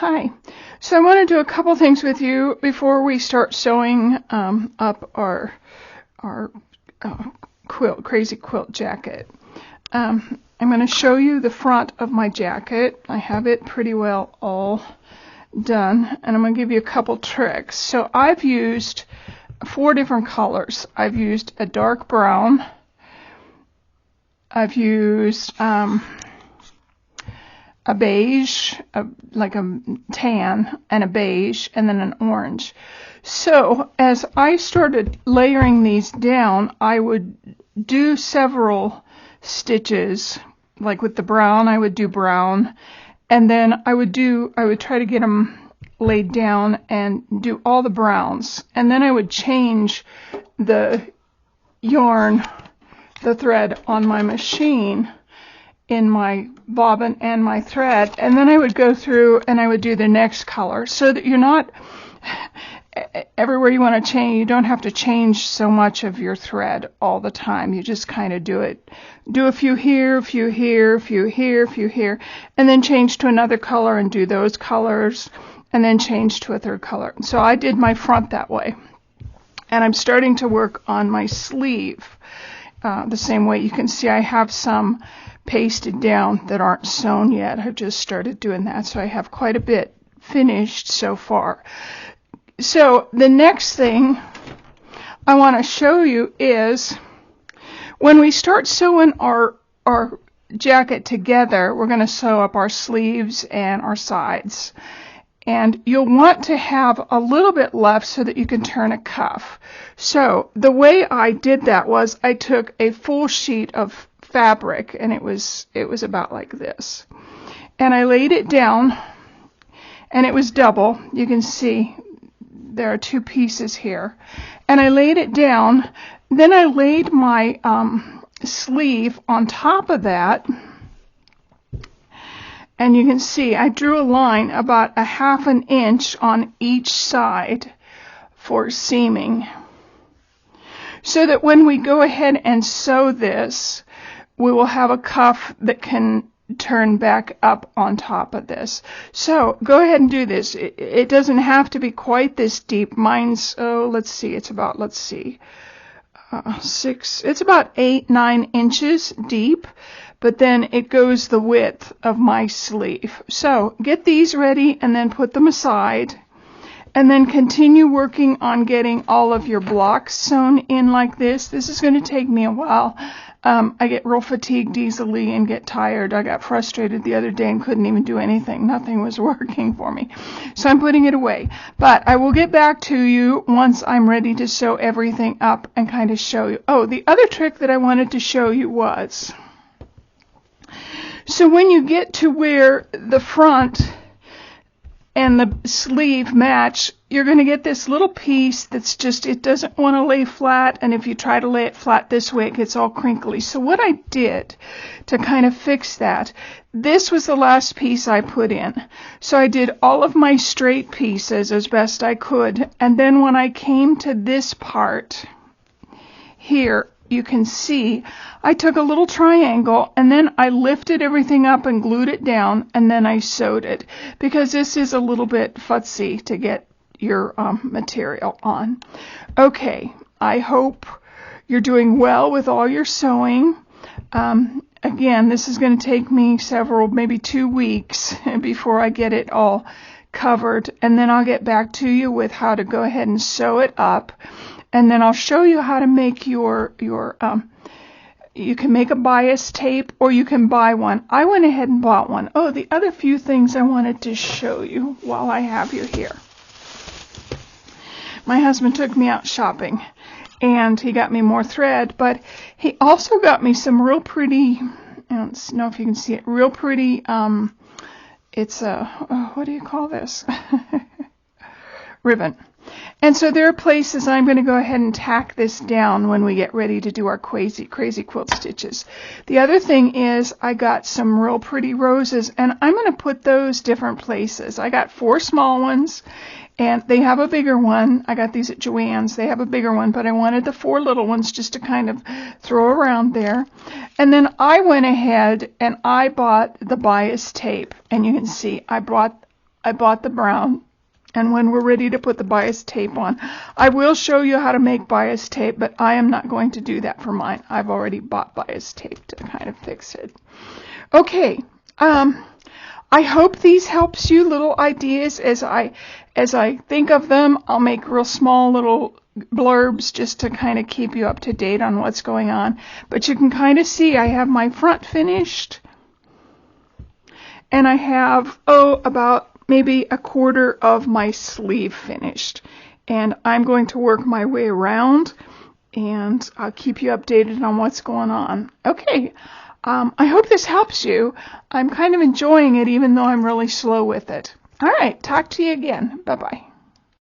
Hi. So I want to do a couple things with you before we start sewing up our crazy quilt jacket. I'm going to show you the front of my jacket. I have it pretty well all done, and I'm going to give you a couple tricks. So I've used 4 different colors. I've used a dark brown. I've used a beige, like a tan, and a beige, and then an orange. So as I started layering these down, I would do several stitches. Like with the brown, I would do brown, and then I would try to get them laid down and do all the browns, and then I would change the yarn, the thread on my machine in my bobbin and my thread, and then I would go through and I would do the next color, so that you're not everywhere you want to change, you don't have to change so much of your thread all the time. You just kind of do a few here, a few here, a few here, a few here, and then change to another color and do those colors, and then change to a third color. So I did my front that way, and I'm starting to work on my sleeve the same way. You can see I have some pasted down that aren't sewn yet. I've just started doing that, so I have quite a bit finished so far. So the next thing I want to show you is when we start sewing our jacket together, we're going to sew up our sleeves and our sides. And you'll want to have a little bit left so that you can turn a cuff. So the way I did that was I took a full sheet of fabric, and it was about like this, and I laid it down, and it was double. You can see there are 2 pieces here, and I laid it down. Then I laid my sleeve on top of that, and you can see I drew a line about 1/2 inch on each side for seaming, so that when we go ahead and sew this, we will have a cuff that can turn back up on top of this. So go ahead and do this. It doesn't have to be quite this deep. Mine's, let's see, it's about 8-9 inches deep, but then it goes the width of my sleeve. So get these ready and then put them aside, and then continue working on getting all of your blocks sewn in like this. This is going to take me a while. I get real fatigued easily and get tired. I got frustrated the other day and couldn't even do anything. Nothing was working for me. So I'm putting it away. But I will get back to you once I'm ready to sew everything up and kind of show you. Oh, the other trick that I wanted to show you was, so when you get to where the front and the sleeve match, you're going to get this little piece that's just, it doesn't want to lay flat, and if you try to lay it flat this way, it gets all crinkly. So what I did to kind of fix that, this was the last piece I put in. So I did all of my straight pieces as best I could, and then when I came to this part here, you can see I took a little triangle, and then I lifted everything up and glued it down, and then I sewed it, because this is a little bit futzy to get your material on. Okay, I hope you're doing well with all your sewing. Again, this is going to take me maybe 2 weeks before I get it all covered, and then I'll get back to you with how to go ahead and sew it up. And then I'll show you how to make your you can make a bias tape, or you can buy one. I went ahead and bought one. Oh, the other few things I wanted to show you while I have you here. My husband took me out shopping, and he got me more thread, but he also got me some real pretty, I don't know if you can see it, real pretty, it's a, what do you call this? Ribbon. And so there are places I'm going to go ahead and tack this down when we get ready to do our crazy quilt stitches. The other thing is I got some real pretty roses, and I'm going to put those different places. I got 4 small ones, and they have a bigger one. I got these at Joann's. They have a bigger one, but I wanted the 4 little ones just to kind of throw around there. And then I went ahead and I bought the bias tape, and you can see I bought I bought the brown. And when we're ready to put the bias tape on, I will show you how to make bias tape, but I am not going to do that for mine. I've already bought bias tape to kind of fix it. Okay, I hope these helps you, little ideas. As I think of them, I'll make real small little blurbs just to kind of keep you up to date on what's going on. But you can kind of see I have my front finished, and I have, about maybe a quarter of my sleeve finished. And I'm going to work my way around, and I'll keep you updated on what's going on. Okay, I hope this helps you. I'm kind of enjoying it, even though I'm really slow with it. All right, talk to you again. Bye-bye.